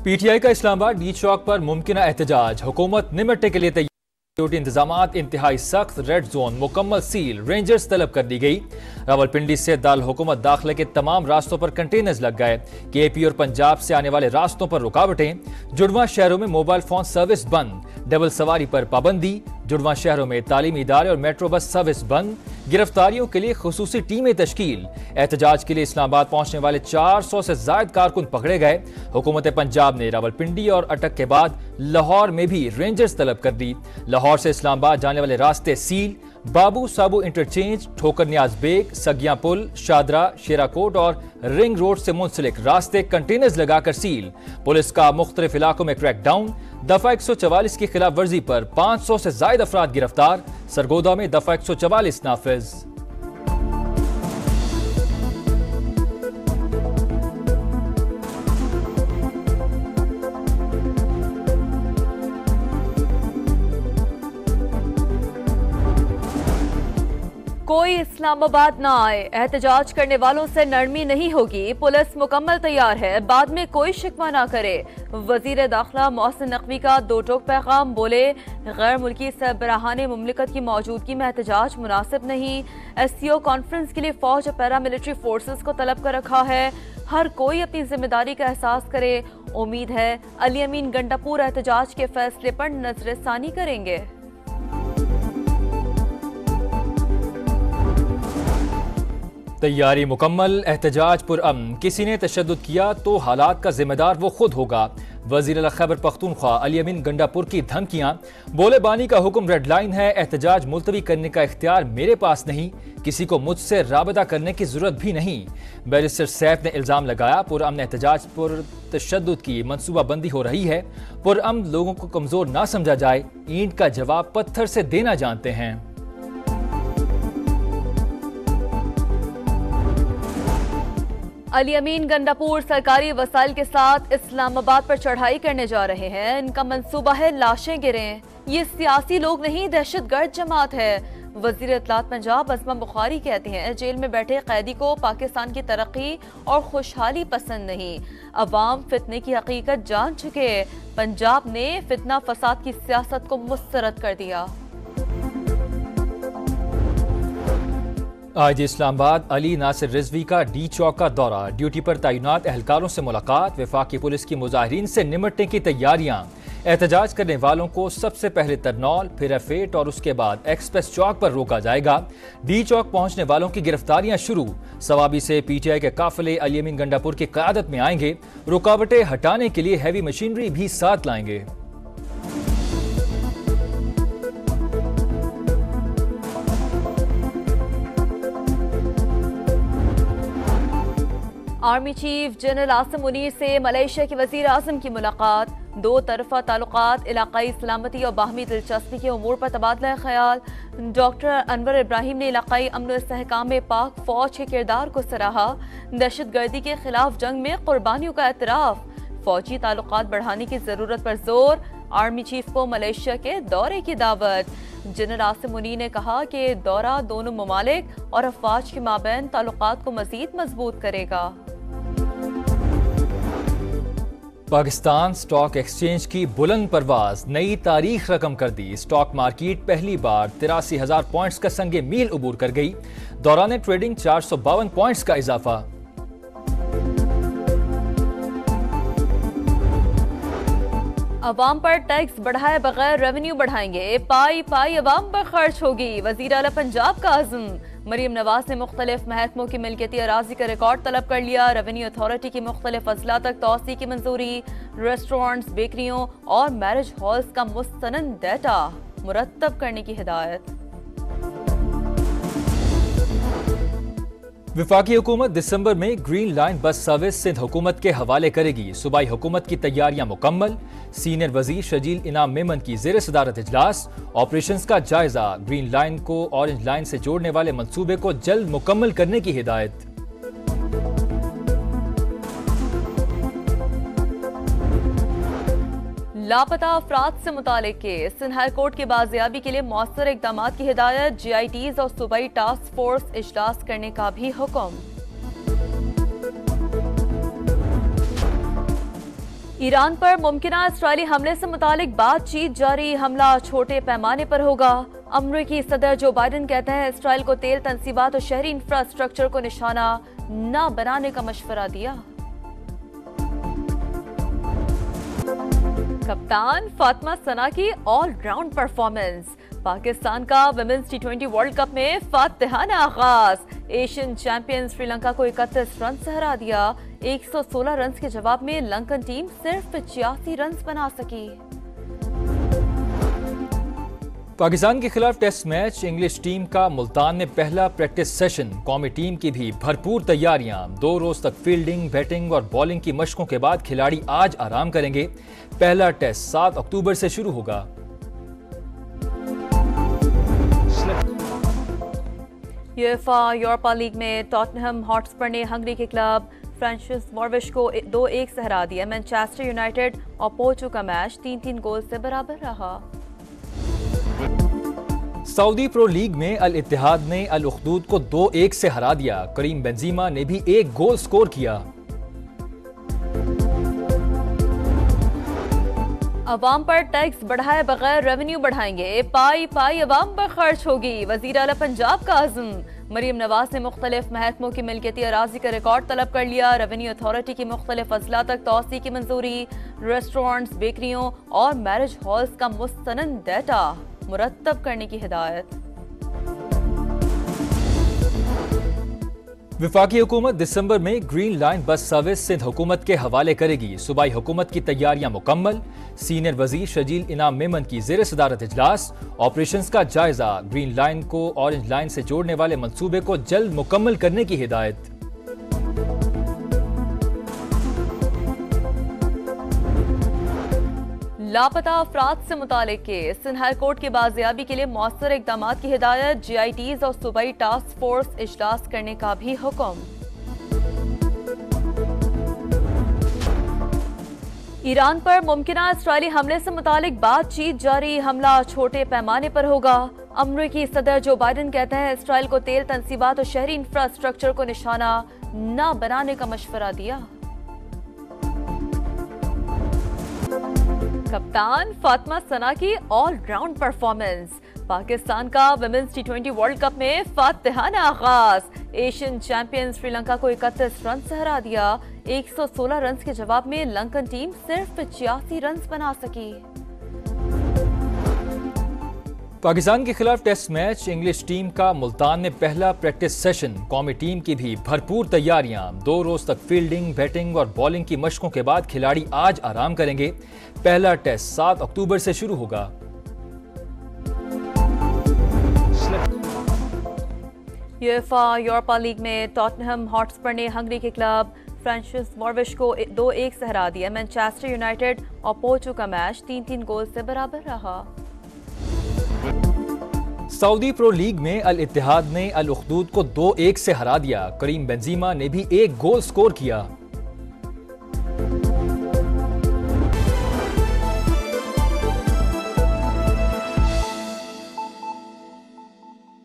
P T I का Islamabad D चौक पर मुमकिना एहतजाज, हुकूमत निमटने के लिए सिक्योरिटी इंतजामात इंतहाई सख्त, रेड जोन मुकम्मल सील, रेंजर्स तलब कर दी गई। रावलपिंडी से दारुल हुकूमत दाखिले के तमाम रास्तों पर कंटेनर्स लग गए। के पी और पंजाब से आने वाले रास्तों पर रुकावटें। जुड़वा शहरों में मोबाइल फोन सर्विस बंद, डबल सवारी पर पाबंदी। जुड़वा शहरों में तालीमी इदारे और मेट्रो बस सर्विस बंद। गिरफ्तारियों के लिए खुसूसी टीमें तश्कील। एहतजाज के लिए इस्लामाबाद पहुंचने वाले 400 से जायद कारकुन पकड़े गए। हुकूमत पंजाब ने रावलपिंडी और अटक के बाद लाहौर में भी रेंजर्स तलब कर दी। लाहौर से इस्लामाबाद जाने वाले रास्ते सील। बाबू साबू इंटरचेंज, ठोकर नियाज बेग, सगिया पुल, शादरा, शेराकोट और रिंग रोड से मुंसलिक रास्ते कंटेनर्स लगाकर सील। पुलिस का मुख्तलिफ इलाकों में क्रैकडाउन। दफा 144 की खिलाफ वर्जी पर 500 से जायद अफराद गिरफ्तार। सरगोदा में दफा 144 नाफिज। कोई इस्लामाबाद ना आए, एहतजाज करने वालों से नरमी नहीं होगी, पुलिस मुकम्मल तैयार है, बाद में कोई शिकवा ना करे। वजीर दाखिला मोहसिन नकवी का दो टोक पैगाम, बोले गैर मुल्की सरबराहान मुमलिकत की मौजूदगी में एहतजाज मुनासिब नहीं। SCO कॉन्फ्रेंस के लिए फौज और पैरामिलिट्री फोर्सेस को तलब कर रखा है। हर कोई अपनी जिम्मेदारी का एहसास करे। उम्मीद है अली अमीन गंडापुर एहतजाज के फैसले पर नजरसानी करेंगे। तैयारी मुकम्मल, एहतजाज पुरअमन। किसी ने तशद्दुद किया तो हालात का जिम्मेदार वो खुद होगा। वज़ीर खैबर पख्तूनख्वा अली अमीन गंडापुर की धमकियां। बोले बानी का हुक्म रेड लाइन है, एहतजाज मुलतवी करने का इख्तियार मेरे पास नहीं, किसी को मुझसे राबता करने की जरूरत भी नहीं। बैरिस्टर सैफ ने इल्जाम लगाया पुरअमन एहतजाज पर तशद्दुद की मनसूबा बंदी हो रही है। पुरअमन लोगों को कमजोर ना समझा जाए, ईंट का जवाब पत्थर से देना जानते हैं। अली अमीन गंडापुर सरकारी वसाइल के साथ इस्लामाबाद पर चढ़ाई करने जा रहे हैं। इनका मंसूबा है लाशें गिरें। ये सियासी लोग नहीं, दहशतगर्द जमात है। वजीर इत्तलात पंजाब अज़मा बुखारी कहते हैं जेल में बैठे कैदी को पाकिस्तान की तरक्की और खुशहाली पसंद नहीं। अवाम फितने की हकीकत जान चुके। पंजाब ने फितना फसाद की सियासत को मुस्तरद कर दिया। आज इस्लामाबाद अली नासिर रिजवी का डी चौक का दौरा, ड्यूटी पर तैनात एहलकारों से मुलाकात, वफाकी पुलिस की मुजाहिरीन से निमटने की तैयारियां। एहतजाज करने वालों को सबसे पहले तरनौल, फिर F8 और उसके बाद एक्सप्रेस चौक पर रोका जाएगा। डी चौक पहुंचने वालों की गिरफ्तारियां शुरू। सवाबी से PTI के काफिले अली अमीन गंडापुर की क़यादत में आएंगे। रुकावटें हटाने के लिए हैवी मशीनरी भी साथ लाएंगे। Army chief general Asim Munir से मलेशिया के वजीर आज़म की मुलाकात। दो तरफा ताल्लुकात, इलाकाई सलामती और बाहमी दिलचस्पी के उमूर पर तबादला ख्याल। डॉक्टर अनवर इब्राहिम ने इलाकाई अमन इस्तेहकाम में पाक फौज के किरदार को सराहा। दहशतगर्दी के खिलाफ जंग में कुर्बानियों का एतराफ। फौजी ताल्लुकात बढ़ाने की जरूरत पर जोर। आर्मी चीफ को मलेशिया के दौरे की दावत। जनरल आसिम मुनीर ने कहा कि दौरा दोनों ममालिक और अफवाज के माबैन ताल्लुकात को मजीद मजबूत करेगा। पाकिस्तान स्टॉक एक्सचेंज की बुलंद परवाज, नई तारीख रकम कर दी। स्टॉक मार्केट पहली बार 83,000 पॉइंट्स का संगे मील उबूर कर गई। दौरान ट्रेडिंग 452 पॉइंट्स का इजाफा। अवाम पर टैक्स बढ़ाए बगैर रेवेन्यू बढ़ाएंगे, पाई पाई अवाम पर खर्च होगी, वजीर आला पंजाब का अज़्म। मरीम नवाज ने मुख्तलिफ महकमों की मिल्कियती अराजी का रिकॉर्ड तलब कर लिया। रेवेन्यू अथॉरिटी की मुख्तलिफ अजला तक तोसी की मंजूरी। रेस्टोरेंट्स, बेकरियों और मैरिज हॉल्स का मुस्तनद डेटा मुरतब करने की हिदायत। वफाकी हुकूमत दिसंबर में green line bus service Sindh हुकूमत के हवाले करेगी। सूबाई हुकूमत की तैयारियां मुकम्मल। सीनियर वजीर शजील इनाम मेमन की ज़ेर सदारत इजलास। ऑपरेशंस का जायजा। ग्रीन लाइन को ऑरेंज लाइन से जोड़ने वाले मंसूबे को जल्द मुकम्मल करने की हिदायत। लापता अफराद से मुतालिक केस, सिंध हाई कोर्ट की बाजियाबी के लिए मौसर इकदाम की हिदायत। GITs और सूबाई टास्क फोर्स इजलास करने का भी हुक्म। ईरान पर मुमकिना इसराइली हमले से मुतालिक बातचीत जारी, हमला छोटे पैमाने पर होगा। अमरीकी सदर जो बाइडन कहते हैं इसराइल को तेल तनसीबात और शहरी इंफ्रास्ट्रक्चर को निशाना न बनाने का मशवरा दिया। कप्तान फातिमा सना की ऑलराउंड परफॉर्मेंस, पाकिस्तान का विमेंस टी20 वर्ल्ड कप में फातिहाना आगाज। एशियन चैंपियन श्रीलंका को 31 रन से हरा दिया। 116 रन के जवाब में लंकन टीम सिर्फ 85 रन बना सकी। पाकिस्तान के खिलाफ टेस्ट मैच इंग्लिश टीम का मुल्तान में पहला प्रैक्टिस सेशन। कौमी टीम की भी भरपूर तैयारियां। 2 रोज तक फील्डिंग, बैटिंग और बॉलिंग की मशकों के बाद खिलाड़ी आज आराम करेंगे। पहला टेस्ट 7 अक्टूबर से शुरू होगा। यूएफए यूरोपा लीग में टॉटनहम हॉटस्पर ने हंगरी के क्लब फ्रेंचेस वॉरविश को 2-1 से हरा दिया। मैनचेस्टर यूनाइटेड और पोर्टो का मैच 3-3 गोल से बराबर रहा। सऊदी प्रो लीग में अल इत्तेहाद ने अल उख्दूद को 2-1 से हरा दिया। करीम बेंजीमा ने भी 1 गोल स्कोर किया। अवाम पर टैक्स बढ़ाए बगैर रेवेन्यू बढ़ाएंगे, पाई पाई अवाम पर खर्च होगी, वजीर आला पंजाब का अज़्म। मरीम नवाज ने मुख्तलिफ महकमों की मिल्कियती अराजी का रिकॉर्ड तलब कर लिया। रेवेन्यू अथॉरिटी की मुख्तलिफ अजला तक तौसी की मंजूरी। रेस्टोरेंट्स, बेकरियों और मैरिज हॉल्स का मुस्तनद डेटा मुरतब करने की हिदायत। वफाकी हुकूमत दिसंबर में green line bus service Sindh हुकूमत के हवाले करेगी। सूबाई हुकूमत की तैयारियां मुकम्मल। सीनियर वजीर शजील इनाम मेमन की ज़ेर सदारत इजलास। ऑपरेशंस का जायजा। ग्रीन लाइन को ऑरेंज लाइन से जोड़ने वाले मंसूबे को जल्द मुकम्मल करने की हिदायत। लापता अफराद से मुतालिक केस, सिंध हाई कोर्ट की बाजियाबी के लिए मौसर इकदाम की हिदायत। GITs और सूबाई टास्क फोर्स इजलास करने का भी हुक्म। ईरान पर मुमकिना इसराइली हमले से मुतालिक बातचीत जारी, हमला छोटे पैमाने पर होगा। अमरीकी सदर जो बाइडन कहते हैं इसराइल को तेल तनसीबात और शहरी इंफ्रास्ट्रक्चर को निशाना न बनाने का मशवरा दिया। कप्तान फातिमा सना की ऑलराउंड परफॉर्मेंस, पाकिस्तान का विमेंस टी20 वर्ल्ड कप में फातिहाना आगाज। एशियन चैंपियन श्रीलंका को 31 रन से हरा दिया। 116 रन के जवाब में लंकन टीम सिर्फ 85 रन बना सकी। पाकिस्तान के खिलाफ टेस्ट मैच इंग्लिश टीम का मुल्तान में पहला प्रैक्टिस सेशन। कौमी टीम की भी भरपूर तैयारियां। 2 रोज तक फील्डिंग, बैटिंग और बॉलिंग की मशकों के बाद खिलाड़ी आज आराम करेंगे। पहला टेस्ट 7 अक्टूबर से शुरू होगा। यूएफए यूरोपा लीग में टॉटनहम हॉटस्पर ने हंगरी के क्लब फ्रेंचेस वॉरविश को 2-1 से हरा दिया। मैनचेस्टर यूनाइटेड और पोर्टो का मैच 3-3 गोल से बराबर रहा। सऊदी प्रो लीग में अल इत्तेहाद ने अल उख्दूद को 2-1 से हरा दिया। करीम बेंजीमा ने भी 1 गोल स्कोर किया।